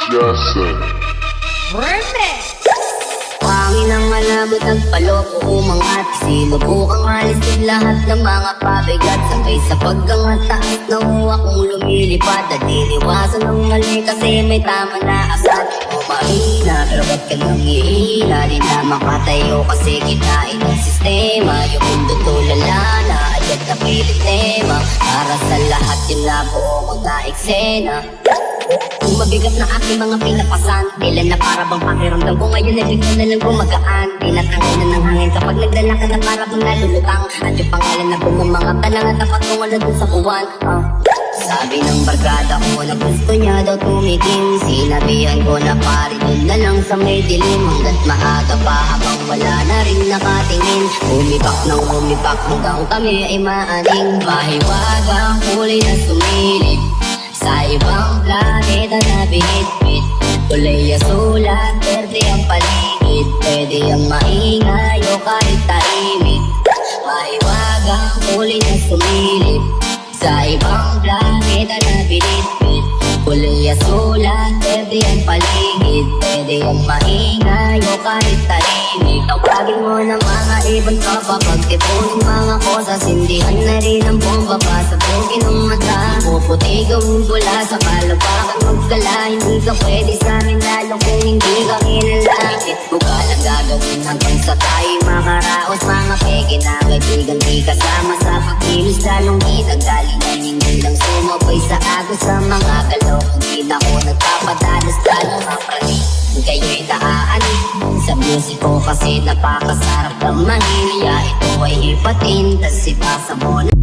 Jason. Pangin ang malabot at paloko umangat. Sinubukang alisin lahat ng mga pabigat. Sabay sa paggangat taas na akong lumilipad. At iniwasan ng mali kasi may tama na asat. O mahina pero ba't ka nang iina? Di na makatayo kasi kinain ng sistema. Yung mundo tulala na agad na pilit tema. Para sa lahat yun na buo mga eksena. Kung mabigat na aking mga pinapasan, ilan na para bang pakiramdam ko ngayon ay bigla na lang gumagaan. Tinatangay na ng hangin kapag nagdala ka na para bang nalulutang. At yung pangalan na bumamangap na lang at tapat ko na dun sa buwan. Sabi ng barkada ko na gusto niya daw tumigil. Sinabihan ko na pari dun na lang sa may dilim. Hanggat maaga pa habang wala na rin nakatingin. Umipak ng umipak hanggang kami ay maaning. Mahiwagang kulay na sumilip sa ibang planeta na binitbit. Kulay asulat, berde ang paligid. Pwede ang maingay o kahit tahimik. Mahiwagang kulay na sumilip sa ibang planeta na binitbit. Kulay asulat, berde ang paligid. Pwede ang maingay o kahit tahimik. Tawagin mo ng mga ibon ka pa. Pagtipunin mga kosas, hindihan na rin ang bomba pa sa bugin ng mata. Puputi gawin bula sa palapakan magkala. Hindi ka pwede sa amin lalo kung hindi ka kilala. Ikit mo ka lang gagawin hanggang sa tayo makaraos. Mga peke na kaibigan di kasama sa pagkilos. Lalong itagaling na hindi lang sumabay sa agos sa mga galaw. Hindi na ko nagpapadalos lalong mapraning. Kayo'y naaanin sa music ko kasi napakasarap ng manilya. Ito ay hipatin, tas ipasa mo na